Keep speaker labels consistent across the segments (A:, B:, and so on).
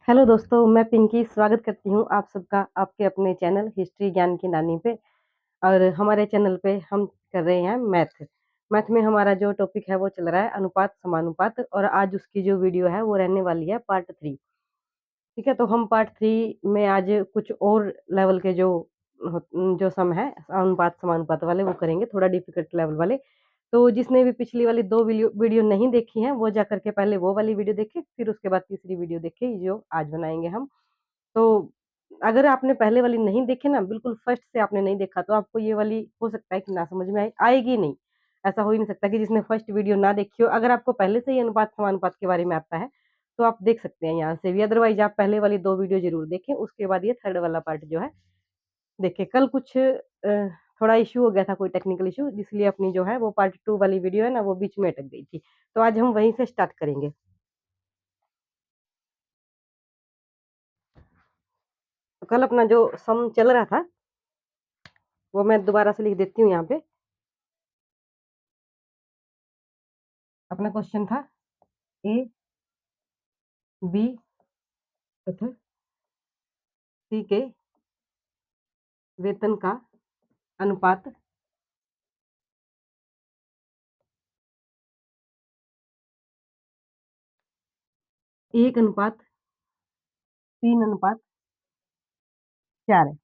A: Hello दोस्तों, मैं पिंकी स्वागत करती हूँ आप सबका आपके अपने चैनल हिस्ट्री ज्ञान की नानी पे। और हमारे चैनल पे हम कर रहे हैं मैथ। मैथ में हमारा जो टॉपिक है वो चल रहा है अनुपात समानुपात, और आज उसकी जो वीडियो है वो रहने वाली है पार्ट 3। ठीक है, तो हम पार्ट 3 में आज कुछ और लेवल के जो सम है अनुपात समानुपात वाले वो करेंगे, थोड़ा डिफिकल्ट लेवल वाले। तो जिसने भी पिछली वाली 2 वीडियो नहीं देखी हैं वो जाकर के पहले वो वाली वीडियो देखे, फिर उसके बाद तीसरी वीडियो देखे जो आज बनाएँगे हम। तो अगर आपने पहले वाली नहीं देखी ना, बिल्कुल फर्स्ट से आपने नहीं देखा, तो आपको ये वाली हो सकता है कि ना समझ में आएगी नहीं। ऐसा हो ही नहीं सकता कि जिसने फर्स्ट वीडियो ना देखी हो, अगर आपको पहले से ही अनुपात-समानुपात के बारे में आता है, तो आप देख सकते हैं यहाँ से भी। अदरवाइज़ आप पहले वाली 2 वीडियो ज़रूर देखें, उसके बाद ये थर्ड वाला पार्ट जो है देखें। कल कुछ थोड़ा इश्यू हो गया था, कोई टेक्निकल इश्यू, जिसलिए अपनी जो है वो पार्ट 2 वाली वीडियो है ना, वो बीच में अटक गई थी। तो आज हम वहीं से स्टार्ट करेंगे। तो कल अपना जो सम चल रहा था, वो मैं दोबारा से लिख देती हूँ यहाँ पे। अपना क्वेश्चन था ए, बी तथा सी के वेतन का अनुपात एक अनुपात 3:4 है।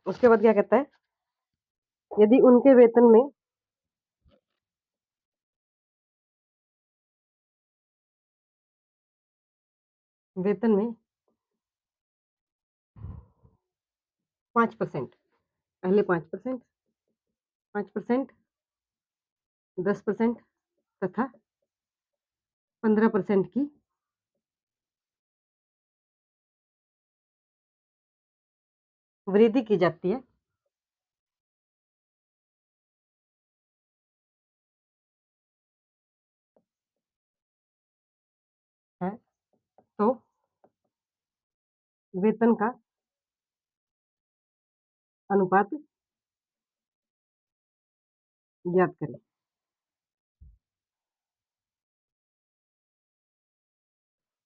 A: उसके बाद क्या कहता है, यदि उनके वेतन में 5%, पहले 5%, 5%, 10% तथा 15% की वृद्धि की जाती है, तो वेतन का अनुपात ज्ञात करें।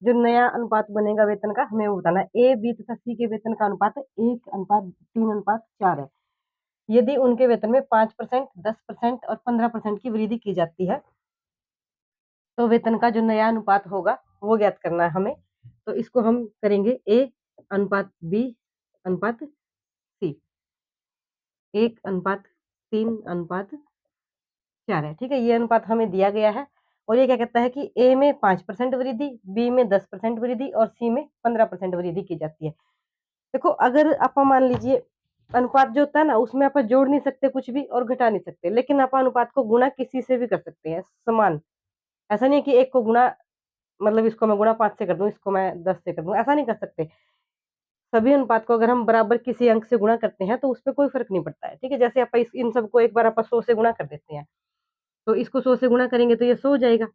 A: जो नया अनुपात बनेगा वेतन का, हमें वो बताना है। ए, बी तथा सी के वेतन का अनुपात 1:3:4 है। यदि उनके वेतन में 5%, 10% और 15% की वृद्धि की जाती है, तो वेतन का जो नया अनुपात होगा वो ज्ञात करना है हमें। तो इसको हम करेंगे ए अनुपात बी अनुपात सी, 1:3:4 है। ठीक है, ये अनुपात हमें दिया गया है। और ये क्या कहता है कि ए में 5% वृद्धि, बी में 10% वृद्धि और सी में 15% वृद्धि की जाती है। देखो, अगर आप मान लीजिए अनुपात जो होता है ना, उसमें आप जोड़ नहीं सकते कुछ भी और घटा नहीं सकते, लेकिन आप अनुपात को गुणा किसी से भी कर सकते हैं समान। ऐसा नहीं है कि एक को गुणा, मतलब इसको मैं गुणा 5 से कर दूं, इसको मैं 10 से कर दूं, ऐसा नहीं कर सकते। सभी अनुपात को अगर हम बराबर किसी अंक से गुणा करते हैं तो उसपे कोई फर्क नहीं पड़ता है। ठीक है, जैसे आप इन सबको एक बार आप 100 से गुणा कर देते हैं, तो इसको 100 से गुणा करेंगे तो ये 100 हो जाएगा,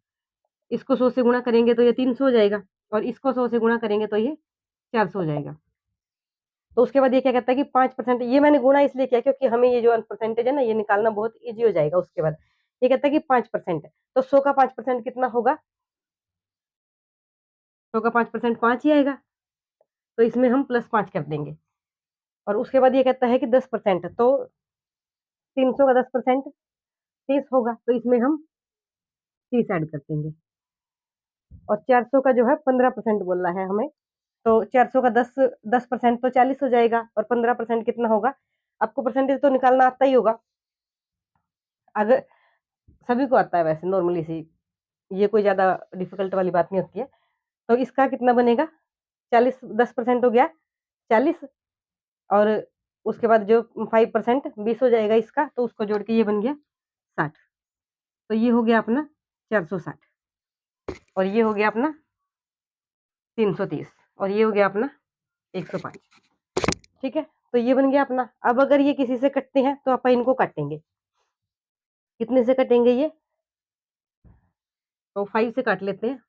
A: इसको 100 से गुणा करेंगे तो ये 300 हो जाएगा, और इसको 100 से गुणा करेंगे तो ये 400 हो जाएगा। तो उसके बाद ये क्या कहता है कि 5%, ये मैंने गुणा इसलिए किया क्योंकि हमें ये जो परसेंटेज है ना, ये निकालना बहुत ईज़ी हो जाएगा। उसके बाद ये कहता है कि 5%, तो 100 का 5% कितना होगा? 100 का 5% 5 ही आएगा, तो इसमें हम +5 कर देंगे। और उसके बाद ये कहता है कि 10%, तो 300 का 10% 30 होगा, तो इसमें हम 30 ऐड कर देंगे। और 400 का जो है 15% बोला है हमें, तो 400 का 10% तो 40 हो जाएगा, और 15% कितना होगा? आपको परसेंटेज तो निकालना आता ही होगा। अगर सभी को आता है वैसे नॉर्मली सी, ये कोई ज़्यादा डिफ़िकल्ट वाली बात नहीं होती है। तो इसका कितना बनेगा? 40, 10% हो गया 40, और उसके बाद जो 5% 20 हो जाएगा इसका, तो उसको जोड़ के ये बन गया 60। तो ये हो गया अपना 460, और ये हो गया अपना 330, और ये हो गया अपना 105। ठीक है, तो ये बन गया अपना। अब अगर ये किसी से कटते हैं तो अपन इनको काटेंगे। कितने से कटेंगे ये? तो 5 से काट लेते हैं।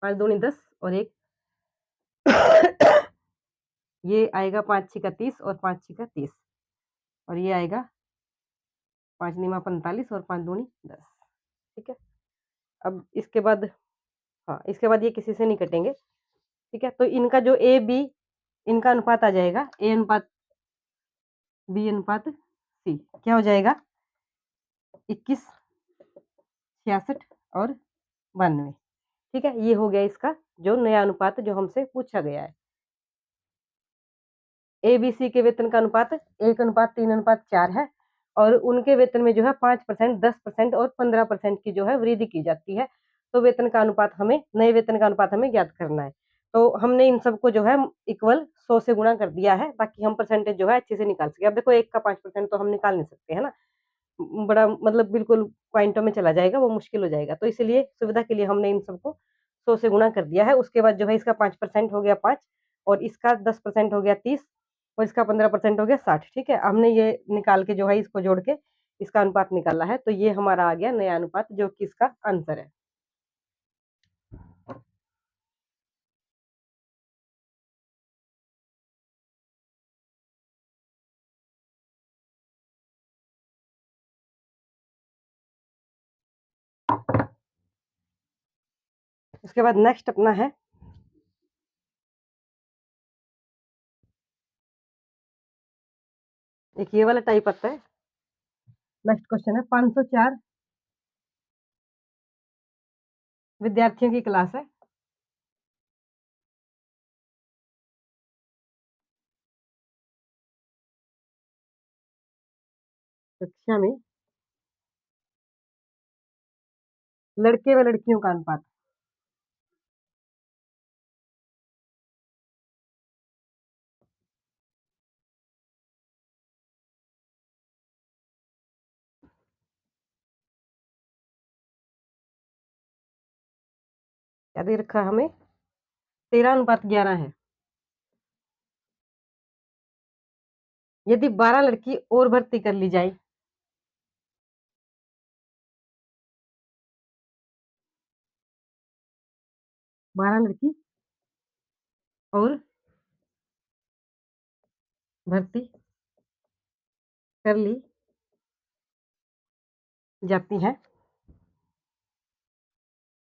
A: 5 दूनी 10 और 1 ये आएगा 5 छीका 30 और 5 छीका 30, और ये आएगा 5 निमा 45 और 5 दूनी 10। ठीक है, अब इसके बाद हाँ, इसके बाद ये किसी से नहीं कटेंगे, ठीक है? तो इनका जो ए, बी इनका अनुपात आ जाएगा ए अनुपात बी अनुपात सी, क्या हो जाएगा 21, 66 और 92, ठीक है? ये हो गया इसका जो नया अनुपात जो हमसे पूछा गया है। ए, बी, सी के वेतन का अनुपात 1:3:4 है और उनके वेतन में जो है 5%, 10% और 15% की जो है वृद्धि की जाती है। तो वेतन का अनुपात हमें नए वेतन का अनुपात हमें ज्ञात करना है। तो हमने इन सबको जो है इक्वल 100 से गुणा कर दिया है ताकि हम परसेंटेज जो है अच्छे से निकाल सकें। अब देखो 1 का 5% तो हम निकाल नहीं सकते, है ना? बड़ा मतलब बिल्कुल पॉइंटों में चला जाएगा, वो मुश्किल हो जाएगा। तो इसलिए सुविधा के लिए हमने इन सबको 100 से गुणा कर दिया है। उसके बाद जो है इसका 5% हो गया 5 और इसका 10% हो गया 30 और इसका 15% हो गया 60, ठीक है? हमने ये निकाल के जो है इसको जोड़ के इसका अनुपात निकाला है। तो ये हमारा आ गया नया अनुपात जो कि इसका आंसर है। उसके बाद नेक्स्ट अपना है एक ये वाला टाइप आता है। नेक्स्ट क्वेश्चन है 504 विद्यार्थियों की क्लास है। कक्षा में लड़के व लड़कियों का अनुपात। क्या दे रखा है हमें? 13:11 है। यदि 12 लड़की और भर्ती कर ली जाए 12 लड़की और भर्ती कर ली जाती हैं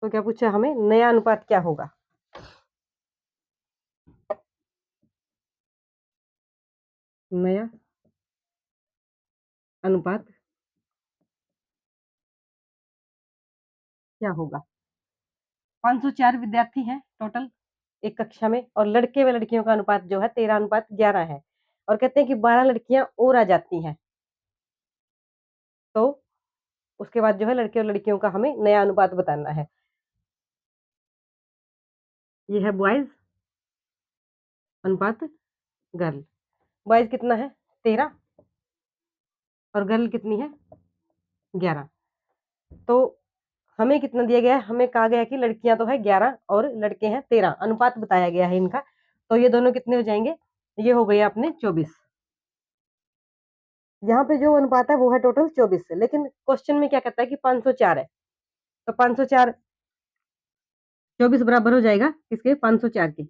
A: तो क्या पूछा हमें नया अनुपात क्या होगा? नया अनुपात क्या होगा? 504 विद्यार्थी हैं टोटल एक कक्षा में और लड़के व लड़कियों का अनुपात जो है 13:11 है और कहते हैं कि 12 लड़कियां और आ जाती हैं तो उसके बाद जो है लड़के और लड़कियों का हमें नया अनुपात बताना है। ये है बॉयज अनुपात गर्ल। बॉयज कितना है 13 और गर्ल कितनी है 11। तो हमें कितना दिया गया है? हमें कहा गया है कि लड़कियां तो है 11 और लड़के हैं 13, अनुपात बताया गया है इनका। तो ये दोनों कितने हो जाएंगे? ये हो गए अपने 24। यहाँ पे जो अनुपात है वो है टोटल 24 से, लेकिन क्वेश्चन में क्या कहता है कि 504 है। तो 504 24 बराबर हो जाएगा किसके? 504 के।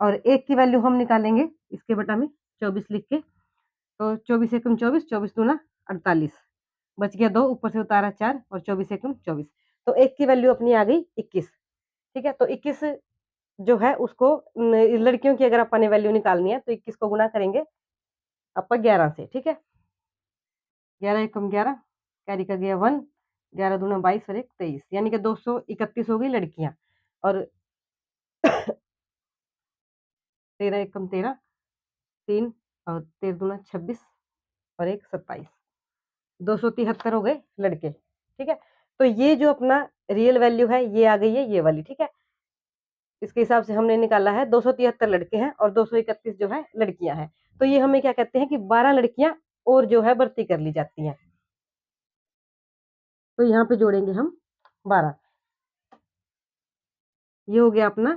A: और एक की वैल्यू हम निकालेंगे इसके बटा में 24 लिख के। तो 24 एकम 24, 24 दूना 48, बच गया 2, ऊपर से उतारा 4 और 24 एकम 24। तो एक की वैल्यू अपनी आ गई 21, ठीक है? तो 21 जो है उसको लड़कियों की अगर अपन ने वैल्यू निकालनी है तो 21 को गुना करेंगे अपन 11 से, ठीक है? 11 एकम 11, कैरी कर गया 1, 11 दूना 22 और 1 23, यानी कि 231 हो गई लड़कियां और 13 एकम 13, 3 और 13 दूना 26 और 1 27, 273 हो गए लड़के, ठीक है? तो ये जो अपना रियल वैल्यू है ये आ गई है ये वाली, ठीक है? इसके हिसाब से हमने निकाला है 273 लड़के हैं और 231 जो है लड़कियां हैं। तो ये हमें क्या कहते हैं कि 12 लड़कियां और जो है भर्ती कर ली जाती हैं। तो यहाँ पे जोड़ेंगे हम 12। ये हो गया अपना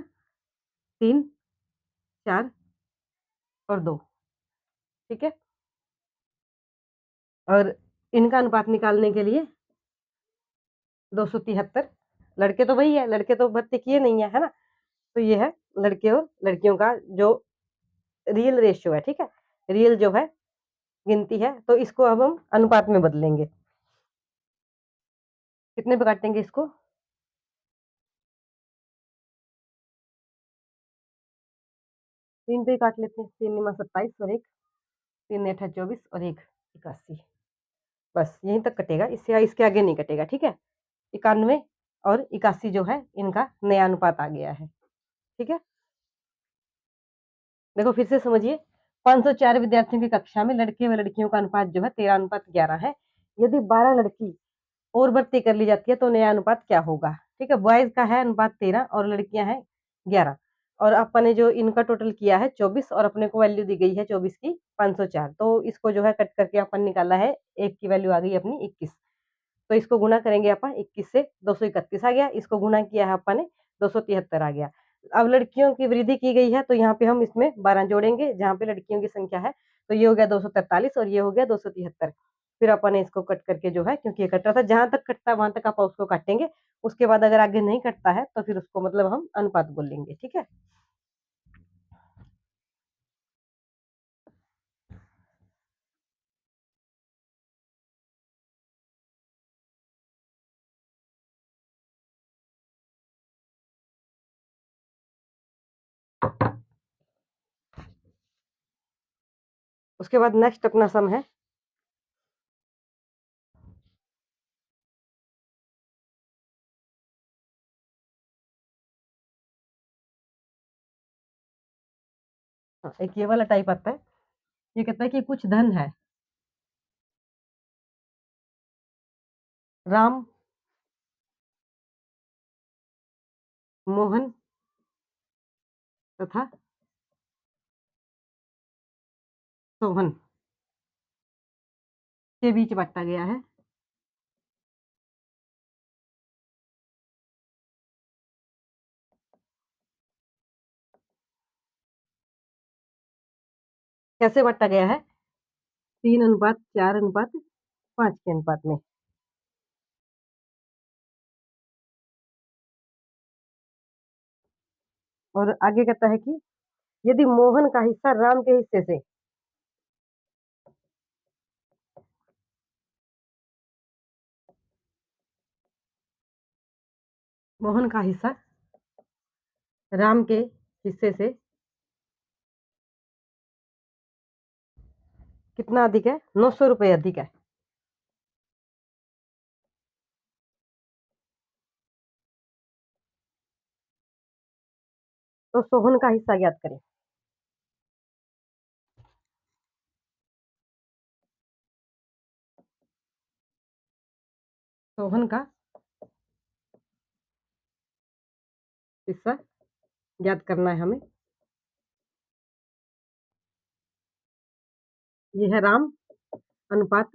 A: 3, 4 और 2, ठीक है? और इनका अनुपात निकालने के लिए 273, लड़के तो वही है, लड़के तो भर्ती किए नहीं है, है ना? तो ये है लड़के और लड़कियों का जो रियल रेशियो है, ठीक है? रियल जो है गिनती है, तो इसको अब हम अनुपात में बदलेंगे। कितने पे काटेंगे इसको? 3 पे ही काट लेते हैं। 3 निमा 27 और 1 3 अठा 24 और 1 81। बस यहीं तक कटेगा, इसके आगे नहीं कटेगा, ठीक है? 91 और 81 जो है इनका नया अनुपात आ गया है, ठीक है? देखो फिर से समझिए, 504 विद्यार्थियों की कक्षा में लड़के व लड़कियों का अनुपात जो है 13:11 है। यदि 12 लड़की और भर्ती कर ली जाती है तो नया अनुपात क्या होगा? ठीक है, बॉयज का है अनुपात 13 और लड़कियां हैं 11। और अपन ने जो इनका टोटल किया है 24 और अपने को वैल्यू दी गई है 24 की 504, तो इसको जो है कट करके अपन निकाला है, एक की वैल्यू आ गई अपनी 21। तो इसको गुना करेंगे अपन 21 से 231 आ गया, इसको गुना किया है अपन ने 273 आ गया। अब लड़कियों की वृद्धि की गई है तो यहाँ पे हम इसमें 12 जोड़ेंगे, जहाँ पे लड़कियों की संख्या है, तो ये हो गया 243 और ये हो गया 273। फिर अपन ने इसको कट करके जो है, क्योंकि ये कट रहा था, जहां तक कटता है वहां तक आप उसको काटेंगे। उसके बाद अगर आगे नहीं कटता है तो फिर उसको मतलब हम अनुपात बोल लेंगे, ठीक है? उसके बाद नेक्स्ट अपना सम है। हाँ, एक ये वाला टाइप आता है। ये कहता है कि कुछ धन है, राम, मोहन तथा सोहन के बीच बांटा गया है। कैसे बांटा गया है? 3:4:5 के अनुपात में। और आगे कहता है कि यदि मोहन का हिस्सा राम के हिस्से से, मोहन का हिस्सा राम के हिस्से से कितना अधिक है? 900 रुपये अधिक है। तो सोहन का हिस्सा ज्ञात करें। सोहन का हिस्सा ज्ञात करना है हमें। ये है राम अनुपात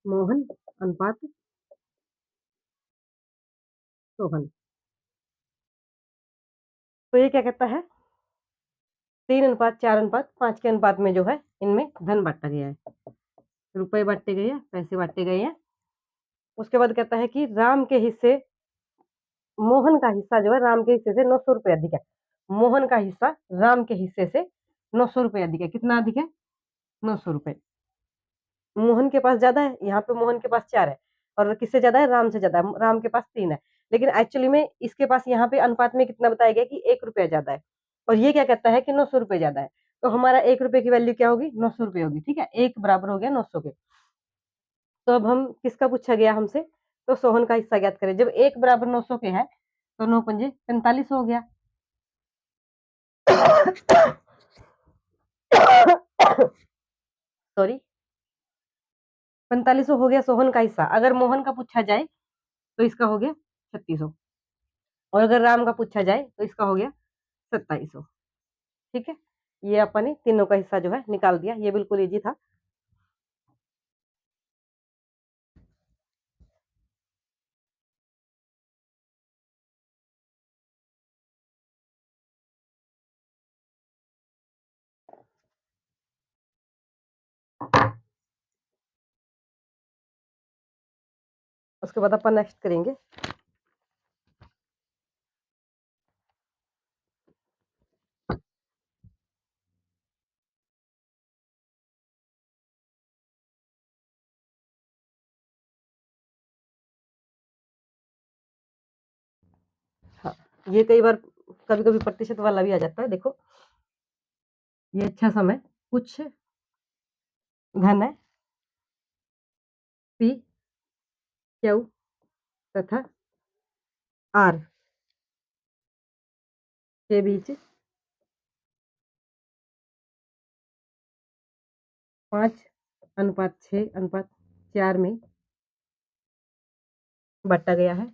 A: मोहन अनुपात सोहन। तो ये क्या कहता है? 3:4:5 के अनुपात में जो है इनमें धन बांटा गया है, रुपए बांटे गए हैं, पैसे बांटे गए हैं। उसके बाद कहता है कि राम के हिस्से, मोहन का हिस्सा जो है राम के हिस्से से 900 रुपये अधिक है। मोहन का हिस्सा राम के हिस्से से 900 रुपये अधिक है। कितना अधिक है? 900 रुपये। मोहन के पास ज्यादा है, यहाँ पे मोहन के पास 4 है, और किससे ज्यादा है? राम से ज्यादा है, राम के पास 3 है। लेकिन एक्चुअली में इसके पास यहाँ पे अनुपात में कितना बताया गया कि 1 रुपया ज्यादा है, और ये क्या कहता है कि 900 रुपये ज्यादा है। तो हमारा 1 रुपये की वैल्यू क्या होगी? 900 रुपये होगी, ठीक है? एक बराबर हो गया 900 के। तो अब हम किसका पूछा गया हमसे? तो सोहन का हिस्सा ज्ञात करें। जब एक बराबर 900 के है तो 9×5 = 45 हो गया। सॉरी, 4500 हो गया सोहन का हिस्सा। अगर मोहन का पूछा जाए तो इसका हो गया 3600, और अगर राम का पूछा जाए तो इसका हो गया 2700, ठीक है? ये अपन ने तीनों का हिस्सा जो है निकाल दिया, ये बिल्कुल इजी था। उसके बाद अपन नेक्स्ट करेंगे ये कई बार कभी-कभी प्रतिशत वाला भी आ जाता है, देखो। ये अच्छा सम है। कुछ धन है P, Q तथा R के बीच 5:6:4 में बाँटा गया है।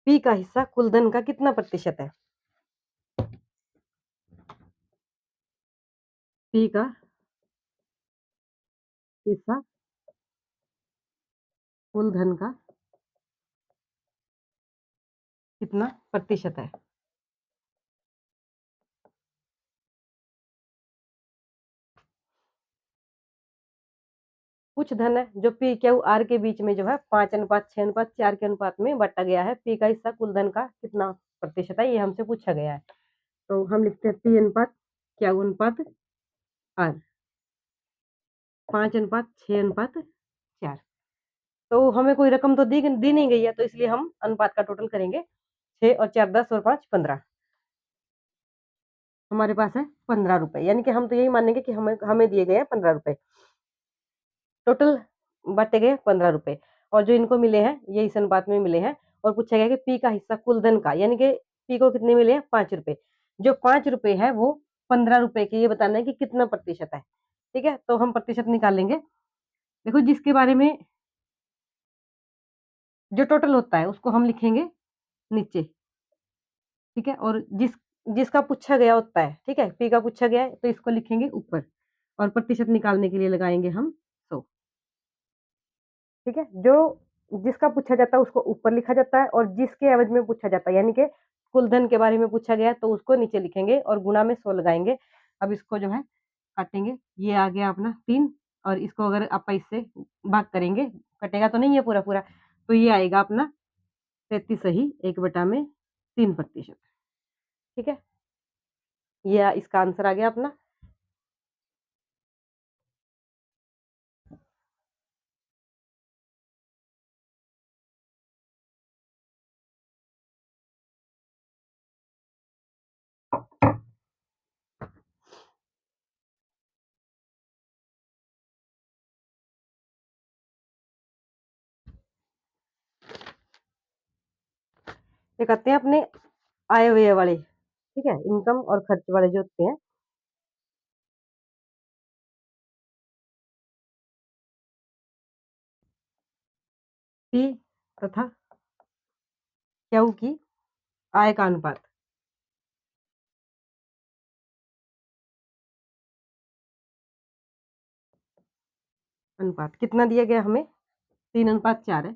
A: P का हिस्सा कुल धन का कितना प्रतिशत है? P का हिस्सा कुल धन का कितना प्रतिशत है? कुछ धन है जो P, Q, R के बीच में जो है 5:6:4 के अनुपात में बाँटा गया है। P का हिस्सा कुल धन का कितना प्रतिशत है, ये हमसे पूछा गया है। तो हम लिखते हैं P अनुपात Q अनुपात R 5:6:4। तो हमें कोई रकम तो दी नहीं गई है, तो इसलिए हम अनुपात का टोटल करेंगे। 6 और 4 10 और 5 15। हमारे पास है 15 रुपए, यानी कि हम तो यही मानेंगे कि हमें हमें दिए गए हैं 15 रुपए। टोटल बाँटे गए 15 रुपए और जो इनको मिले हैं ये इस अनुपात में मिले हैं और पूछा गया कि P का हिस्सा कुल धन का, यानी कि P को कितने मिले हैं 5 रुपए। जो 5 रुपए है वो 15 रुपए के, ये बताना है कि कितना प्रतिशत है। ठीक है, तो हम प्रतिशत निकालेंगे। देखो, जिसके बारे में जो टोटल होता है उसको हम लिखेंगे नीचे, ठीक है, और जिसका पूछा गया होता है, ठीक है, P का पूछा गया है तो इसको लिखेंगे ऊपर और प्रतिशत निकालने के लिए लगाएंगे हम 100। ठीक है, जो जिसका पूछा जाता है उसको ऊपर लिखा जाता है और जिसके एवज में पूछा जाता है, यानी कि कुल धन के बारे में पूछा गया है तो उसको नीचे लिखेंगे और गुणा में 100 लगाएंगे। अब इसको जो है काटेंगे, ये आ गया अपना 3 और इसको अगर आप इससे भाग करेंगे, कटेगा तो नहीं है पूरा पूरा, तो ये आएगा अपना 33 सही 1/3%। ठीक है, ये इसका आंसर आ गया अपना। ये कहते हैं अपने आय व्यय वाले, ठीक है, इनकम और खर्च वाले जो होते हैं। पी तथा क्यू की आय का अनुपात कितना दिया गया हमें? 3:4 है।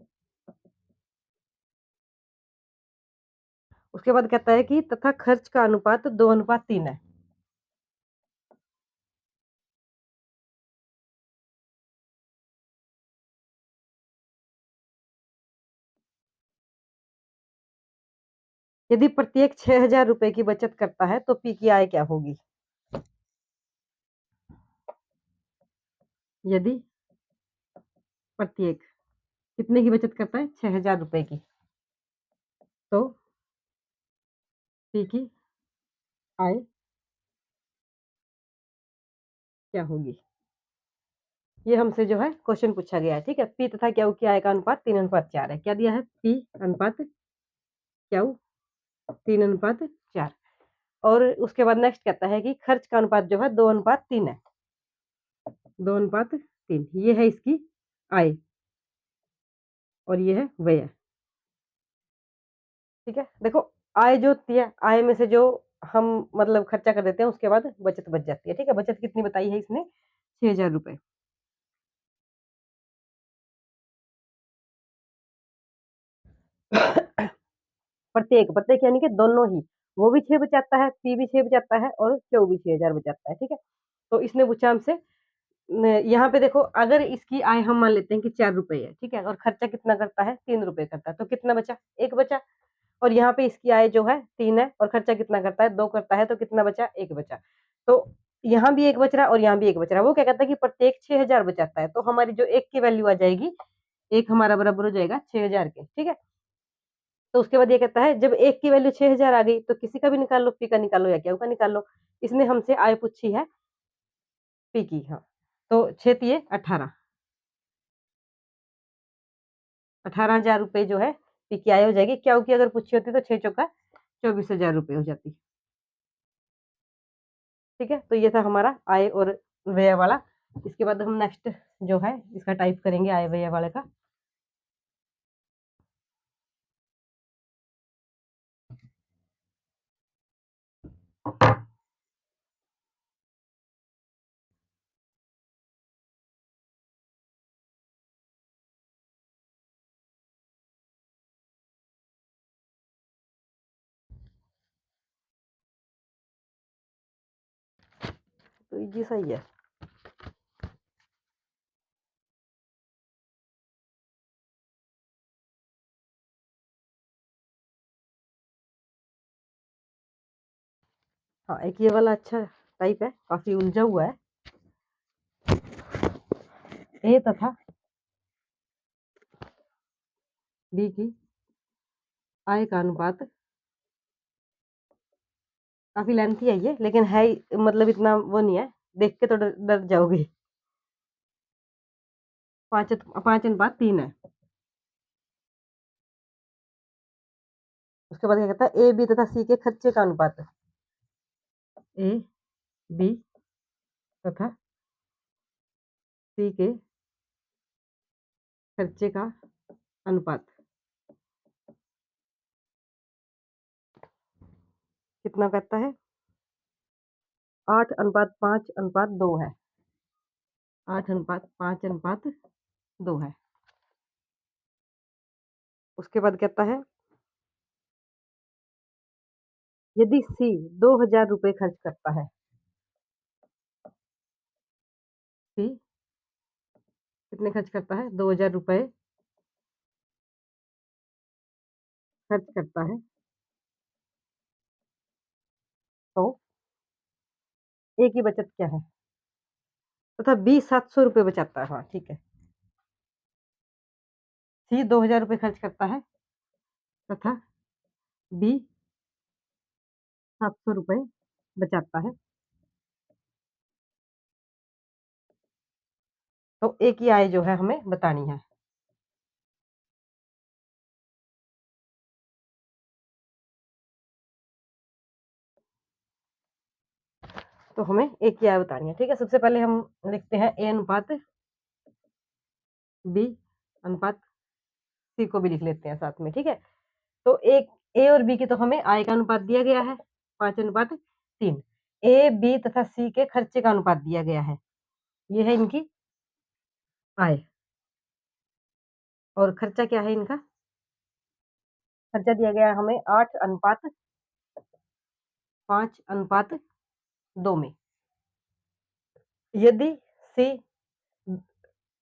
A: उसके बाद कहता है कि तथा खर्च का अनुपात 2:3 है। यदि प्रत्येक 6,000 रुपए की बचत करता है तो पी की आय क्या होगी? यदि प्रत्येक कितने की बचत करता है? 6,000 रुपए की, तो पी की आय क्या होगी? ये हमसे जो है क्वेश्चन पूछा गया है। ठीक है, पी तथा क्यू की आय का अनुपात 3:4 है। क्या दिया है? पी अनुपात क्यू 3:4 और उसके बाद नेक्स्ट कहता है कि खर्च का अनुपात जो है 2:3 है। 2:3 ये है इसकी आय और ये है व्यय। ठीक है, देखो, आय जो होती है, आय में से जो हम मतलब खर्चा कर देते हैं उसके बाद बचत बच जाती है। ठीक है, बचत कितनी बताई है इसने? 6,000 रुपए। प्रत्येक प्रत्येक यानी कि दोनों ही, वो भी 6 बचाता है, पी भी 6 बचाता है और क्यू भी 6,000 बचाता है। ठीक है, तो इसने पूछा हमसे यहाँ पे देखो, अगर इसकी आय हम मान लेते हैं कि 4 रुपए है, ठीक है, और खर्चा कितना करता है? 3 रुपए करता है, तो कितना बचा? 1 बचा। और यहाँ पे इसकी आय जो है 3 है और खर्चा कितना करता है? 2 करता है, तो कितना बचा? 1 बचा। तो यहाँ भी एक बच रहा है और यहाँ भी एक बच रहा है। वो क्या कहता है कि प्रत्येक 6000 बचाता है, तो हमारी जो एक की वैल्यू आ जाएगी, एक हमारा बराबर हो जाएगा 6000 के, ठीक है। तो उसके बाद ये कहता है जब एक की वैल्यू 6000 आ गई तो किसी का भी निकाल लो, पी का निकाल लो या क्यू का निकाल लो। इसने हमसे आय पूछी है पी की, हाँ। तो 6 18, 18,000 रुपए जो है पी की आय हो जाएगी। क्यू की अगर पूछी होती तो 6 चौका 24,000 रुपए हो जाती। ठीक है, तो ये था हमारा आय और व्यय वाला। इसके बाद हम नेक्स्ट जो है इसका टाइप करेंगे आय व्यय वाले का। तो इजी सा ही है। हाँ, एक ये वाला अच्छा टाइप है, काफी उलझा हुआ है। ए तथा बी की आय का अनुपात, काफी लेंथी है ये, लेकिन है मतलब इतना वो नहीं है, देख के तो डर डर जाओगे। 5:3 है। उसके बाद क्या कहता है ए बी तथा सी के खर्चे का अनुपात। ए बी तथा सी के खर्चे का अनुपात कितना कहता है? 8:5:2 है। 8:5:2 है। उसके बाद कहता है यदि सी 2,000 रुपये खर्च करता है, सी कितने खर्च करता है? 2,000 रुपये खर्च करता है, तो ए की बचत क्या है? तथा बी 700 रुपये बचाता है, हाँ ठीक है। सी 2,000 रुपये खर्च करता है तथा बी 700 रुपये बचाता है, तो ए की आय जो है हमें बतानी है। तो हमें ए की आय बतानी है, ठीक है। सबसे पहले हम लिखते हैं ए अनुपात बी अनुपात सी को भी लिख लेते हैं साथ में, ठीक है। तो एक ए और बी की तो हमें आय का अनुपात दिया गया है 5:3। ए बी तथा सी के खर्चे का अनुपात दिया गया है, ये है इनकी आय। और खर्चा क्या है इनका? खर्चा दिया गया है हमें 8:5:2 में। यदि सी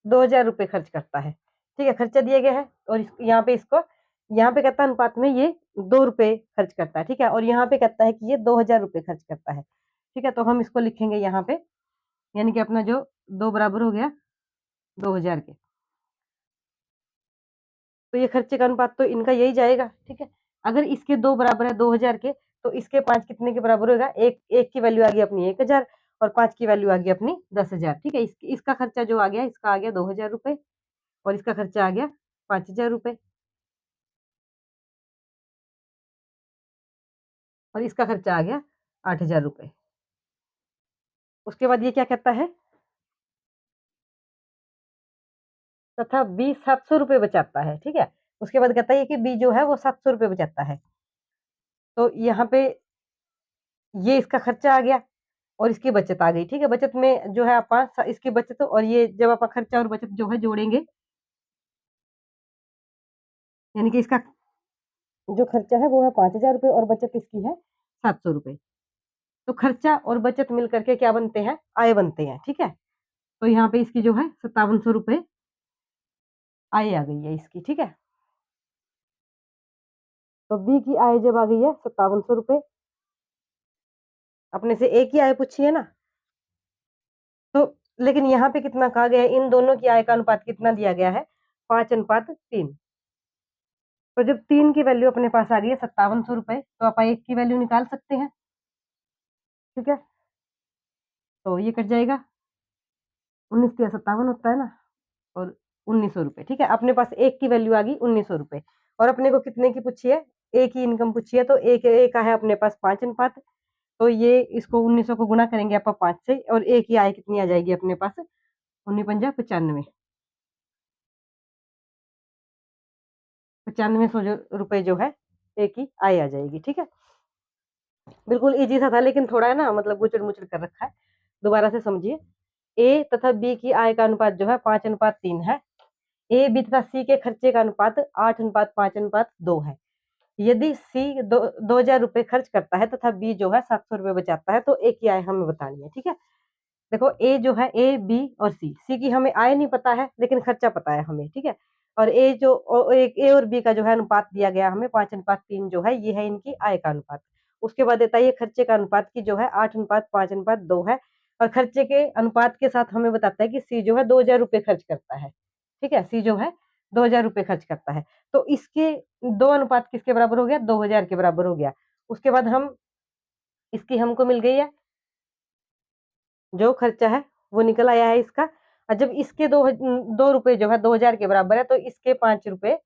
A: 2,000 रुपये खर्च करता है, ठीक है, खर्चा दिया गया है। और यहाँ पे इसको, यहाँ पे कहता है अनुपात में ये 2 रुपये खर्च करता है, ठीक है। और यहाँ पे कहता है कि ये 2,000 रुपये खर्च करता है, ठीक है। तो हम इसको लिखेंगे यहाँ पे, यानी कि अपना जो दो बराबर हो गया 2,000 के। तो ये खर्चे का अनुपात तो इनका यही जाएगा, ठीक है। अगर इसके दो बराबर है 2,000 के, तो इसके 5 कितने के बराबर होगा? एक एक की वैल्यू आ गई अपनी 1,000 और 5 की वैल्यू आ गई अपनी 10,000, ठीक है। इसका खर्चा जो आ गया, इसका आ गया 2,000 रुपये और इसका खर्चा आ गया 5,000 रुपये और इसका खर्चा आ गया 8,000 रुपये। उसके बाद ये क्या कहता है? तथा बी 700 रुपये बचाता है, ठीक है। उसके बाद कहता है कि बी जो है वो 700 रुपये बचाता है, तो यहाँ पे ये इसका खर्चा आ गया और इसकी बचत आ गई, ठीक है। बचत में जो है आप इसकी बचत और ये जब आप खर्चा और बचत जो है जोड़ेंगे, यानी कि इसका जो खर्चा है वो है 5,000 रुपये और बचत इसकी है 700 रुपये। तो खर्चा और बचत मिल करके क्या बनते हैं? आय बनते हैं, ठीक है। तो यहाँ पे इसकी जो है 5700 रुपये आय आ गई है इसकी, ठीक है। तो बी की आय जब आ गई है 5700 रुपये, अपने से ए की आय पूछी है ना, तो लेकिन यहाँ पे कितना कहा गया है, इन दोनों की आय का अनुपात कितना दिया गया है, 5:3। तो जब 3 की वैल्यू अपने पास आ गई है 5700 रुपए, तो आप 1 की वैल्यू निकाल सकते हैं। ठीक है, तो ये कट जाएगा, 19 के 57 होता है ना, और 1900 रुपए। ठीक है, अपने पास 1 की वैल्यू आ गई 1900 रुपए, और अपने को कितने की पूछी है, ए की इनकम पूछी है, तो एक ए का है अपने पास 5 अनुपात। तो ये इसको 1900 को गुना करेंगे आप 5 से, और ए की आय कितनी आ जाएगी अपने पास, 19 पंजा 95, 9500 रुपए जो है ए की आय आ जाएगी। ठीक है, बिल्कुल इजी सा था, लेकिन थोड़ा है ना मतलब गुचड़ मुचड़ कर रखा है, दोबारा से समझिए। ए तथा बी की आय का अनुपात जो है 5:3 है। ए बी तथा सी के खर्चे का अनुपात 8:5:2 है। यदि सी 2000 रुपए खर्च करता है तथा बी जो है 700 रुपए बचाता है, तो ए की आय हमें बतानी है। ठीक है, देखो ए जो है, ए बी और सी की हमें आय नहीं पता है, लेकिन खर्चा पता है हमें। ठीक है, और एक ए और बी का जो है अनुपात दिया गया हमें 5:3 जो है, ये है इनकी आय का अनुपात। उसके बाद देता है ये खर्चे का अनुपात की जो है 8:5:2 है, और खर्चे के अनुपात के साथ हमें बताता है कि सी जो है 2000 रुपए खर्च करता है। ठीक है, सी जो है 2000 रुपए खर्च करता है, तो इसके दो अनुपात किसके बराबर हो गया, 2000 के बराबर हो गया। उसके बाद हम इसकी हमको मिल गई है जो खर्चा है, वो निकल आया है इसका। और जब इसके 2 रुपए जो है 2000 के बराबर है, तो इसके 5 रुपए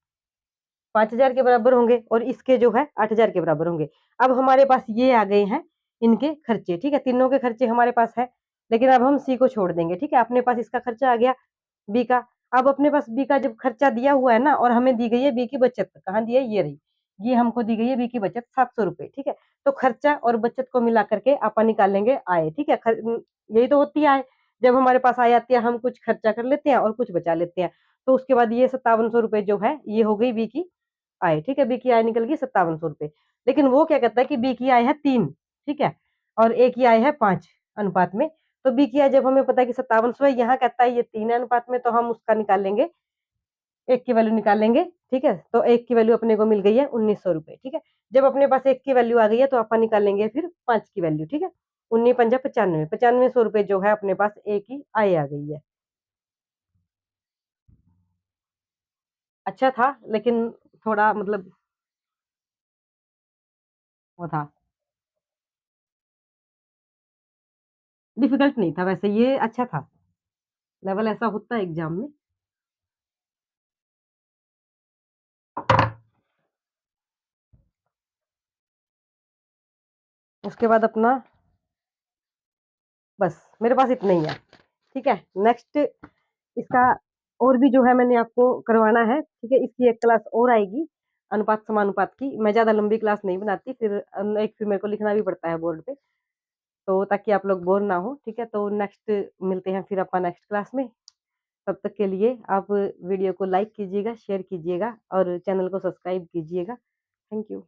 A: 5000 के बराबर होंगे, और इसके जो है 8000 के बराबर होंगे। अब हमारे पास ये आ गए हैं इनके खर्चे। ठीक है, तीनों के खर्चे हमारे पास है, लेकिन अब हम सी को छोड़ देंगे। ठीक है, अपने पास इसका खर्चा आ गया, बी का। अब अपने पास बी का जब खर्चा दिया हुआ है ना, और हमें दी गई है बी की बचत, कहाँ दी है, ये रही, ये हमको दी गई है बी की बचत 700 रुपए। ठीक है, तो खर्चा और बचत को मिला करके अपन निकाल लेंगे आय। ठीक है, यही तो होती है आय, जब हमारे पास आय आती है हम कुछ खर्चा कर लेते हैं और कुछ बचा लेते हैं। तो उसके बाद ये 5700 रुपए जो है ये हो गई बी की आय। ठीक है, बी की आय निकल गई 5700 रुपए। लेकिन वो क्या कहता है कि बी की आय है 3, ठीक है, और ए की आय है 5 अनुपात में। तो बी की आय जब हमें पता है कि 5700 है, यहाँ कहता है ये 3 है अनुपात में, तो हम उसका निकाल लेंगे, एक की वैल्यू निकाल लेंगे। ठीक है, तो एक की वैल्यू अपने को मिल गई है 1900 रुपए। ठीक है, जब अपने पास एक की वैल्यू आ गई है, तो अपन निकाल लेंगे फिर 5 की वैल्यू। ठीक है, 19 पंजा 95, 9500 रुपए जो है अपने पास ए की आय आ गई है। अच्छा था, लेकिन थोड़ा मतलब वो था, डिफिकल्ट नहीं था वैसे, ये अच्छा था, लेवल ऐसा होता है एग्जाम में। उसके बाद अपना, बस मेरे पास इतना ही है। ठीक है, नेक्स्ट इसका और भी जो है मैंने आपको करवाना है। ठीक है, इसकी एक क्लास और आएगी अनुपात समानुपात की। मैं ज्यादा लंबी क्लास नहीं बनाती, फिर मेरे को लिखना भी पड़ता है बोर्ड पे, तो ताकि आप लोग बोर ना हो। ठीक है, तो नेक्स्ट मिलते हैं फिर अपन नेक्स्ट क्लास में। तब तक के लिए आप वीडियो को लाइक कीजिएगा, शेयर कीजिएगा, और चैनल को सब्सक्राइब कीजिएगा। Thank you.